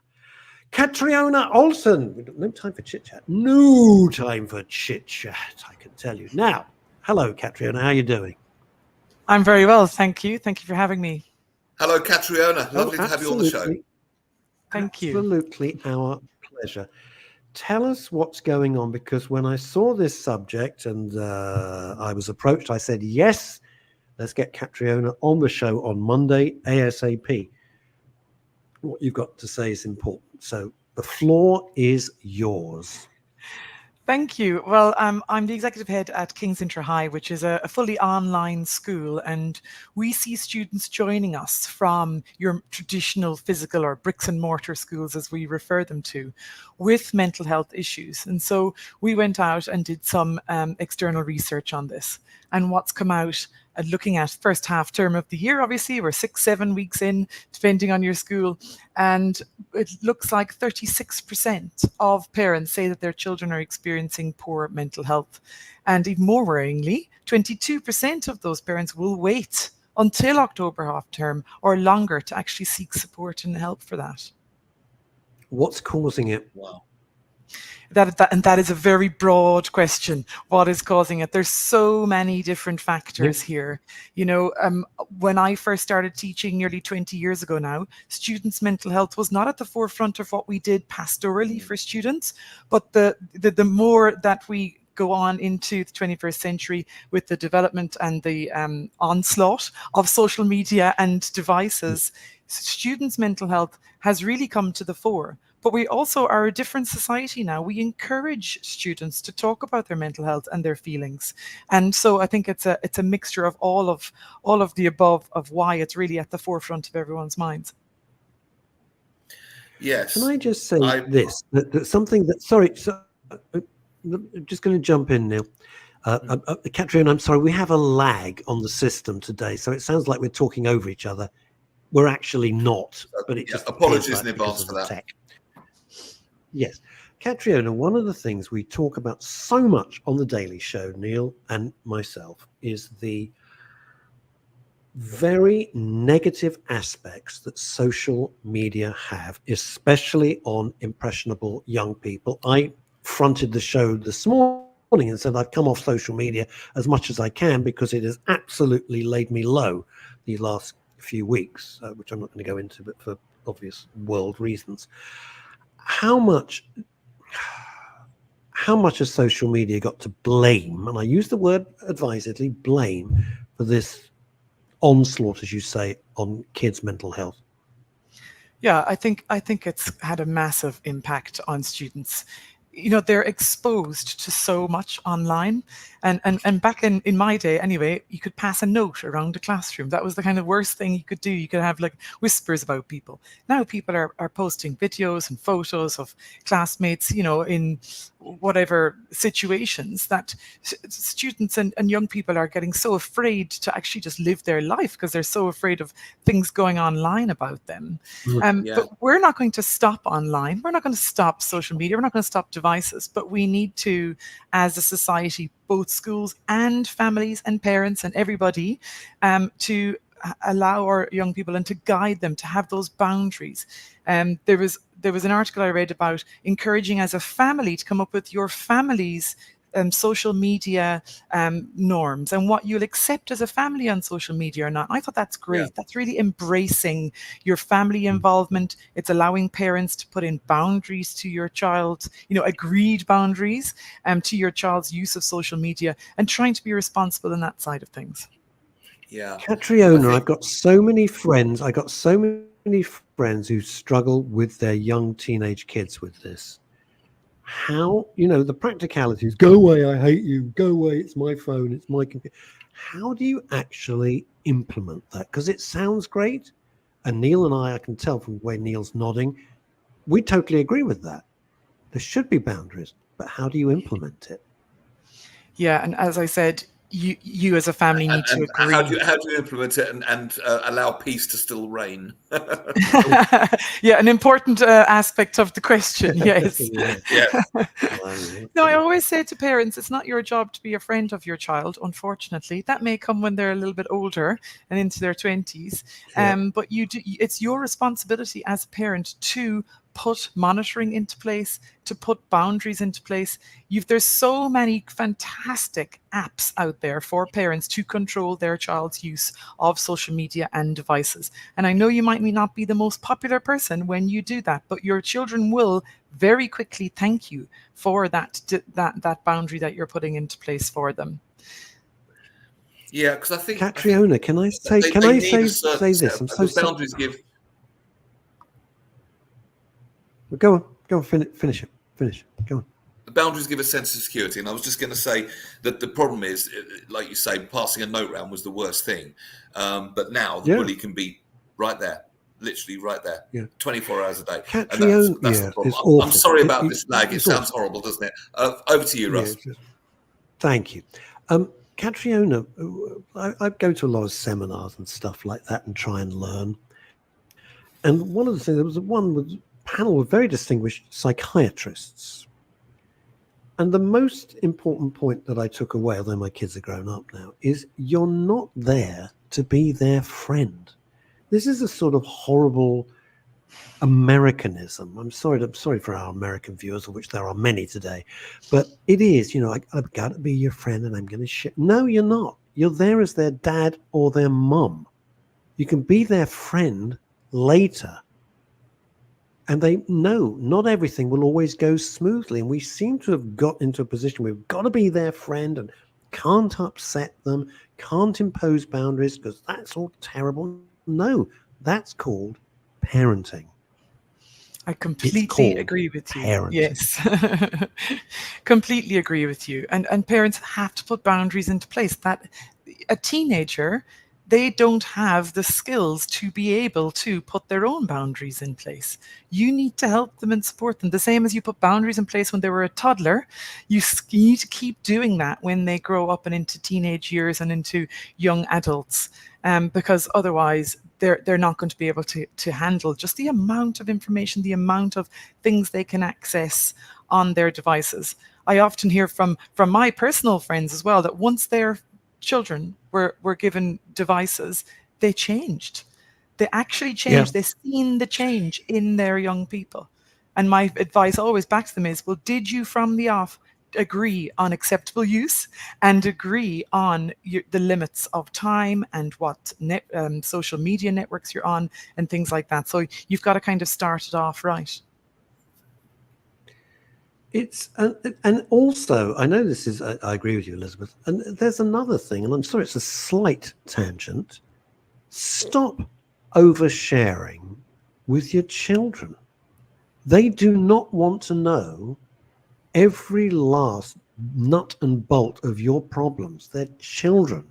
Catriona Olsen. We've got no time for chit-chat. No time for chit-chat, I can tell you. Now, hello, Catriona. How are you doing? I'm very well, thank you. Thank you for having me. Hello, Catriona. Lovely to have you on the show. Thank you. Absolutely our pleasure. Tell us what's going on, because when I saw this subject and I was approached, I said, yes, let's get Catriona on the show on Monday, ASAP. What you've got to say is important. So the floor is yours. Thank you. Well, I'm the executive head at King's InterHigh, which is a fully online school, and we see students joining us from your traditional physical or bricks and mortar schools, as we refer them to, with mental health issues. And so we went out and did some external research on this. And what's come out, looking at first half term of the year, obviously, we're 6-7 weeks in, depending on your school, and it looks like 36% of parents say that their children are experiencing poor mental health. And even more worryingly, 22% of those parents will wait until October half term or longer to actually seek support and help for that. What's causing it? Wow. That is a very broad question. What is causing it? There's so many different factors here. When I first started teaching nearly 20 years ago now, students' mental health was not at the forefront of what we did pastorally for students, but the more that we go on into the 21st century with the development and the onslaught of social media and devices, students' mental health has really come to the fore. But we also are a different society now. We encourage students to talk about their mental health and their feelings. And so I think it's a mixture of all of the above, of why it's really at the forefront of everyone's minds. Yes. Can I just say that something that, sorry, I'm just going to jump in, Neil. Catriona, I'm sorry, we have a lag on the system today, so it sounds like we're talking over each other. We're actually not, but it just apologies in advance for that. Tech. Yes. Catriona, one of the things we talk about so much on The Daily Show, Neil and myself, is the very negative aspects that social media have, especially on impressionable young people. I fronted the show this morning and said I've come off social media as much as I can because it has absolutely laid me low the last few weeks, which I'm not going to go into, but for obvious world reasons. How much has social media got to blame, and I use the word advisedly, blame, for this onslaught, as you say, on kids' mental health? Yeah, I think it's had a massive impact on students. they're exposed to so much online. And back in my day anyway, you could pass a note around the classroom. That was the kind of worst thing you could do. You could have like whispers about people. Now people are posting videos and photos of classmates, in whatever situations, that students and young people are getting so afraid to actually just live their life because they're so afraid of things going online about them. But we're not going to stop online. We're not going to stop social media. We're not going to stop devices. But we need to, as a society, both schools and families and parents and everybody, to allow our young people and to guide them to have those boundaries. There was an article I read about encouraging as a family to come up with your family's social media norms and what you'll accept as a family on social media or not. I thought that's great. Yeah. That's really embracing your family involvement. It's allowing parents to put in boundaries to your child, agreed boundaries to your child's use of social media, and trying to be responsible in that side of things. Yeah. Catriona, I've got so many friends. I got so many friends who struggle with their young teenage kids with this. How, the practicalities, go away, I hate you, go away, it's my phone, it's my computer. How do you actually implement that? Because it sounds great. And Neil and I can tell from the way Neil's nodding, we totally agree with that. There should be boundaries, but how do you implement it? Yeah, and as I said, you as a family need to agree. How do you implement it and allow peace to still reign? Yeah, an important aspect of the question. Yes. Yeah. No, I always say to parents, it's not your job to be a friend of your child. Unfortunately, that may come when they're a little bit older and into their 20s. But it's your responsibility as a parent to put monitoring into place, to put boundaries into place. There's so many fantastic apps out there for parents to control their child's use of social media and devices. And I know you might not be the most popular person when you do that, but your children will very quickly thank you for that boundary that you're putting into place for them. Yeah, because I think Catriona, can I say this? I'm so boundaries give. Go on, finish it. Go on. The boundaries give a sense of security, and I was just going to say that the problem is, like you say, passing a note round was the worst thing, but now the bully can be right there, literally right there, 24 hours a day. Catriona, and that's the problem. I'm sorry about this lag. It sounds horrible, doesn't it? Over to you, Russ. Thank you. Catriona, I go to a lot of seminars and stuff like that and try and learn. And one of the things, there was one with panel of very distinguished psychiatrists. And the most important point that I took away, although my kids are grown up now, is you're not there to be their friend. This is a sort of horrible Americanism. I'm sorry for our American viewers, of which there are many today, but it is, I've got to be your friend and I'm going to shit. No, you're not. You're there as their dad or their mum. You can be their friend later. And they know not everything will always go smoothly. And we seem to have got into a position where we've got to be their friend and can't upset them, can't impose boundaries because that's all terrible. No, that's called parenting. I completely agree with you. Parenting. Yes, completely agree with you. And parents have to put boundaries into place. That a teenager, they don't have the skills to be able to put their own boundaries in place. You need to help them and support them. The same as you put boundaries in place when they were a toddler, you need to keep doing that when they grow up and into teenage years and into young adults, because otherwise they're not going to be able to handle just the amount of information, the amount of things they can access on their devices. I often hear from my personal friends as well that once their children were given devices, they changed. They actually changed. They've seen the change in their young people. And my advice always back to them is, well, did you from the off agree on acceptable use and agree on the limits of time and what social media networks you're on and things like that? So you've got to kind of start it off right. It's and also, I know this is, I agree with you, Elizabeth, and there's another thing, and I'm sorry, it's a slight tangent. Stop oversharing with your children. They do not want to know every last nut and bolt of your problems. They're children.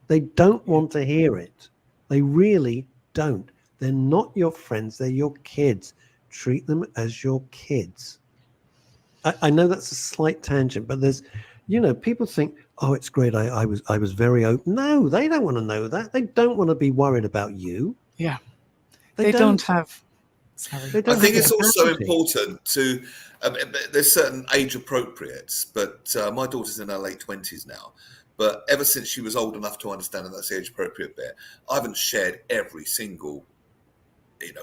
They don't want to hear it. They really don't. They're not your friends. They're your kids. Treat them as your kids. I know that's a slight tangent, but there's, people think, oh, it's great. I was very open. No, they don't want to know that. They don't want to be worried about you. Yeah. They don't have. Sorry. They don't I think have it's the also capacity. important to. There's certain age appropriates, but my daughter's in her late 20s now. But ever since she was old enough to understand that that's the age appropriate bit, I haven't shared every single,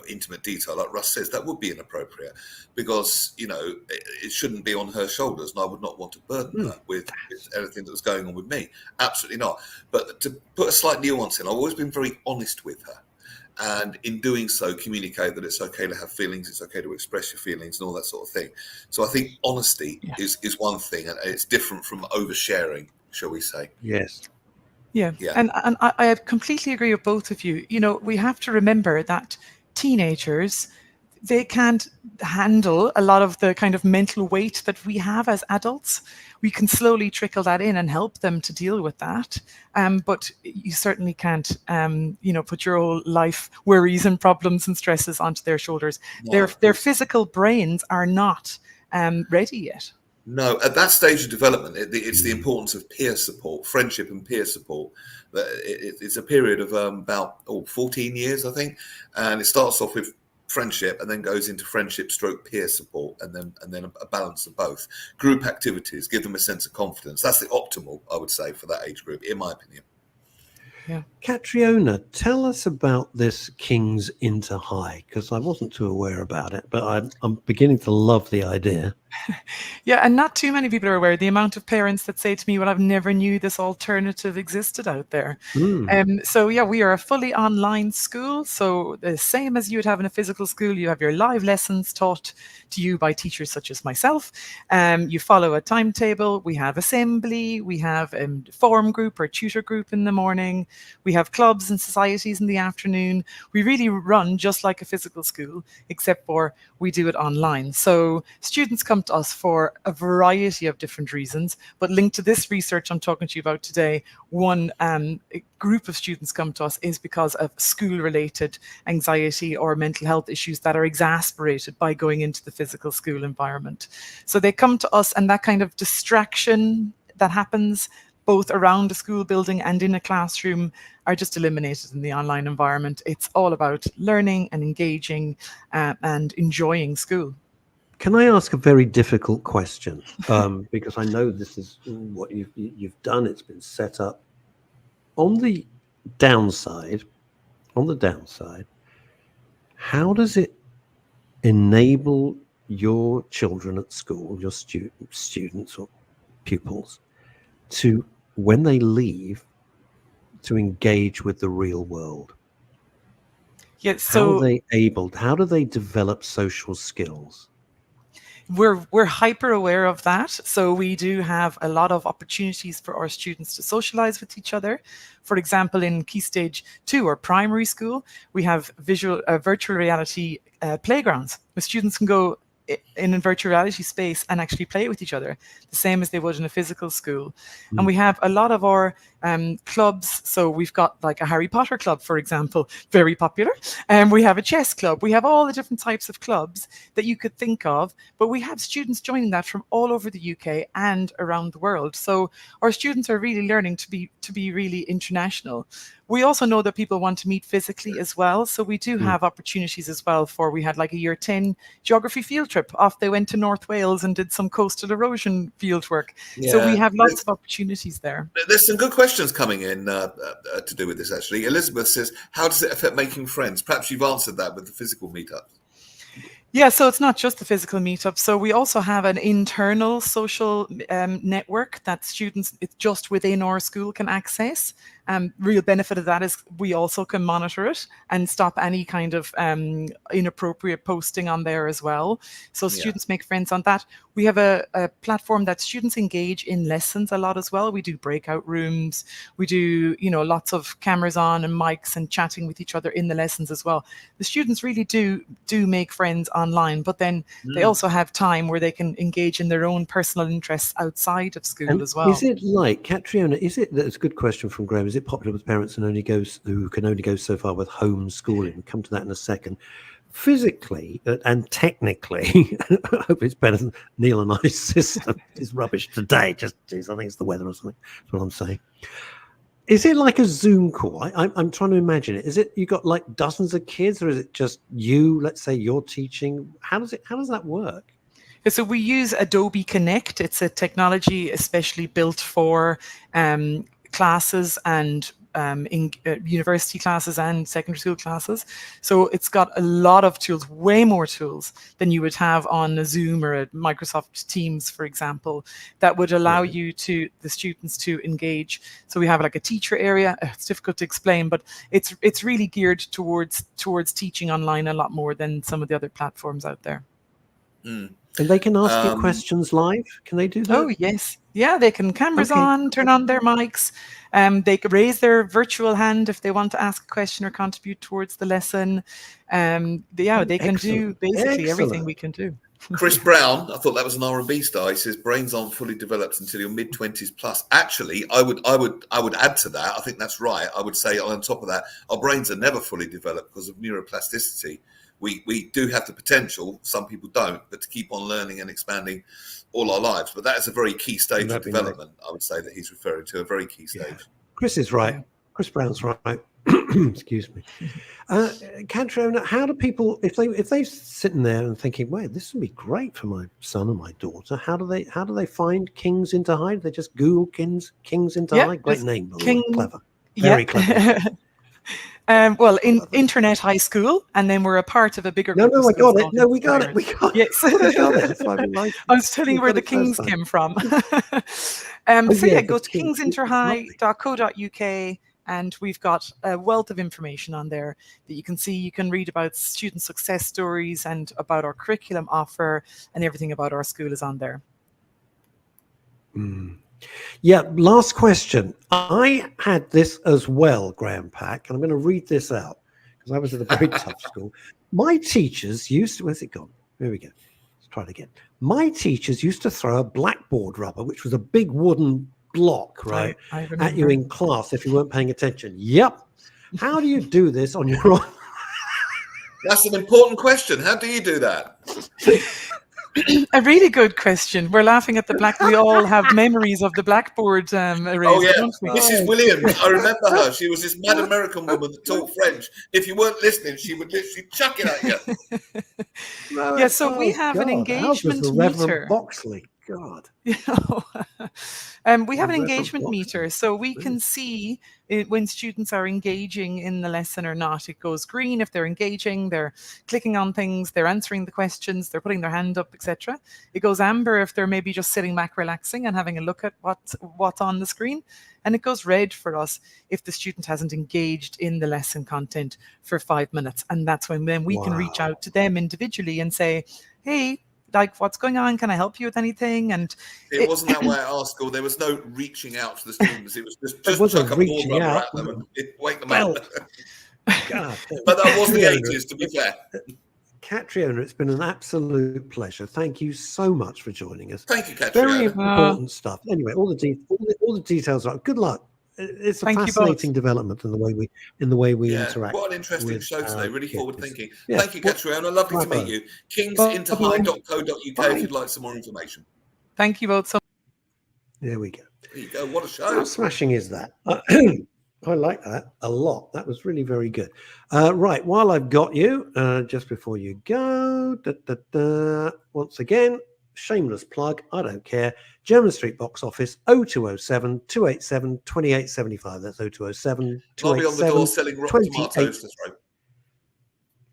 intimate detail. Like Russ says, that would be inappropriate because, it shouldn't be on her shoulders, and I would not want to burden her with anything that was going on with me. Absolutely not. But to put a slight nuance in, I've always been very honest with her. And in doing so, communicate that it's okay to have feelings, it's okay to express your feelings and all that sort of thing. So I think honesty is one thing, and it's different from oversharing, shall we say. Yes. Yeah. And I completely agree with both of you. We have to remember that teenagers, they can't handle a lot of the kind of mental weight that we have as adults. We can slowly trickle that in and help them to deal with that. But you certainly can't, put your whole life worries and problems and stresses onto their shoulders. No, their physical brains are not ready yet. No, at that stage of development, it's the importance of peer support, friendship and peer support. It's a period of about 14 years, I think. And it starts off with friendship and then goes into friendship stroke peer support, and then a balance of both. Group activities give them a sense of confidence. That's the optimal, I would say, for that age group, in my opinion. Yeah. Catriona, tell us about this King's InterHigh, because I wasn't too aware about it, but I'm beginning to love the idea. Yeah, and not too many people are aware. The amount of parents that say to me, well, I've never knew this alternative existed out there. So yeah, we are a fully online school. So the same as you would have in a physical school, you have your live lessons taught to you by teachers such as myself. You follow a timetable. We have assembly. We have a forum group or tutor group in the morning. We have clubs and societies in the afternoon. We really run just like a physical school, except for we do it online. So students come to us for a variety of different reasons, but linked to this research I'm talking to you about today, one group of students come to us is because of school-related anxiety or mental health issues that are exacerbated by going into the physical school environment. So they come to us, and that kind of distraction that happens both around a school building and in a classroom are just eliminated in the online environment. It's all about learning and engaging and enjoying school. Can I ask a very difficult question? Because I know this is what you've done. It's been set up. On the downside, how does it enable your children at school, your students or pupils, to, when they leave, to engage with the real world? Yeah, so how do they develop social skills? We're hyper aware of that. So we do have a lot of opportunities for our students to socialize with each other. For example, in Key Stage 2 or primary school, we have virtual reality playgrounds where students can go in a virtual reality space and actually play with each other, the same as they would in a physical school. And we have a lot of our clubs. So we've got like a Harry Potter club, for example, very popular. And we have a chess club. We have all the different types of clubs that you could think of, but we have students joining that from all over the UK and around the world. So our students are really learning to be really international. We also know that people want to meet physically as well. So we do have opportunities as well we had like a year 10 geography field trip. Off they went to North Wales and did some coastal erosion field work. Yeah. So we have lots of opportunities there. There's some good questions coming in to do with this, actually. Elizabeth says, how does it affect making friends? Perhaps you've answered that with the physical meetup. Yeah, so it's not just the physical meetup. So we also have an internal social network that students just within our school can access. Real benefit of that is we also can monitor it and stop any kind of inappropriate posting on there as well. So students make friends on that. We have a platform that students engage in lessons a lot as well. We do breakout rooms. We do, lots of cameras on and mics and chatting with each other in the lessons as well. The students really do make friends online, but then they also have time where they can engage in their own personal interests outside of school And as well. is it like, Catriona, that's a good question from Graham, is it popular with parents who can only go so far with homeschooling? We'll come to that in a second. Physically and technically, I hope it's better than Neil and I's system is rubbish today. Just, geez, I think it's the weather or something. That's what I'm saying. Is it like a Zoom call? I'm trying to imagine it. Is it you got like dozens of kids, or is it just you? Let's say you're teaching. How does that work? So we use Adobe Connect. It's a technology especially built for classes and university classes and secondary school classes. So it's got a lot of tools, way more tools than you would have on a Zoom or a Microsoft Teams, for example, that would allow the students to engage. So we have like a teacher area. It's difficult to explain, but it's really geared towards teaching online a lot more than some of the other platforms out there. Mm. And they can ask you questions live. Can they do that? Oh, yes. Yeah, they can cameras on, turn on their mics. They could raise their virtual hand if they want to ask a question or contribute towards the lesson. They can do basically everything we can do. Chris Brown, I thought that was an R&B star. He says brains aren't fully developed until your mid-20s plus. Actually, I would add to that. I think that's right. I would say on top of that, our brains are never fully developed because of neuroplasticity. We do have the potential, some people don't, but to keep on learning and expanding all our lives. But that is a very key stage of development, I would say, that he's referring to, a very key stage. Yeah. Chris is right. Yeah. Chris Brown's right. Excuse me. Catriona, how do people, if they're sitting there and thinking, wait, this would be great for my son or my daughter, how do they find King's InterHigh? They just Google King's InterHigh? Great name, by the way. Clever. Very clever. Well, in Internet High School, and then we're a part of a bigger group. No, I got it. No, we got it. We got it. Yes. We got it. That's why we like it. I was telling you where the Kings came from. Go to kingsinterhigh.co.uk, and we've got a wealth of information on there that you can see. You can read about student success stories and about our curriculum offer, and everything about our school is on there. Mm. Yeah, last question. I had this as well, Graham Pack, and I'm going to read this out because I was at a very tough school. My teachers used to, where's it gone? Here we go. Let's try it again. My teachers used to throw a blackboard rubber, which was a big wooden block, right, at you in class if you weren't paying attention. Yep. How do you do this on your own? That's an important question. How do you do that? A really good question. We're laughing at we all have memories of the blackboard eraser. Oh, yeah. Mrs. Williams, I remember her. She was this mad American woman that taught French. If you weren't listening, she would literally chuck it at you. So we have an engagement meter. Boxley. God. We have an engagement meter, so we can see when students are engaging in the lesson or not. It goes green if they're engaging, they're clicking on things, they're answering the questions, they're putting their hand up, etc. It goes amber if they're maybe just sitting back relaxing and having a look at what's on the screen. And it goes red for us if the student hasn't engaged in the lesson content for 5 minutes. And that's when we can reach out to them individually and say, hey, like, what's going on? Can I help you with anything? And it wasn't that way at our school. There was no reaching out to the students. It was just chuck a ball rubber at them and wake them up. God, but that was the 80s, to be fair. Catriona, it's been an absolute pleasure. Thank you so much for joining us. Thank you, Catriona. Very important stuff. Anyway, all the details are. Good luck. It's a fascinating development in the way we interact. What an interesting show today. Really forward thinking. Yeah. Thank you, Catriona. Lovely to meet you. kingsinterhigh.co.uk if you'd like some more information. Thank you both so much. There we go. There you go. What a show. How smashing is that? I like that a lot. That was really very good. Right, while I've got you, just before you go, once again, shameless plug, I don't care. German Street box office 0207 287 2875. That's 0207 I'll be on the door selling rotten tomatoes. That's right.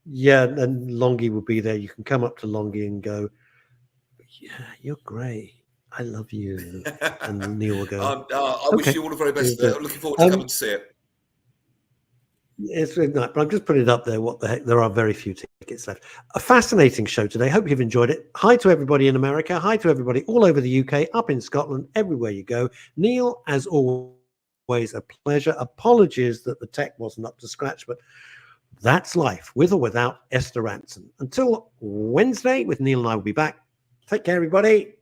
Yeah, and Longie will be there. You can come up to Longie and go, yeah, you're great. I love you. And Neil will go, I wish you all the very best. Looking forward to coming to see it. It's really nice, but I'm just putting it up there. What the heck? There are very few tickets left. A fascinating show today. Hope you've enjoyed it. Hi to everybody in America. Hi to everybody all over the UK, up in Scotland, everywhere you go. Neil, as always, a pleasure. Apologies that the tech wasn't up to scratch, but That's life, with or without Esther Rantzen. Until Wednesday, with Neil and I will be back. Take care, everybody.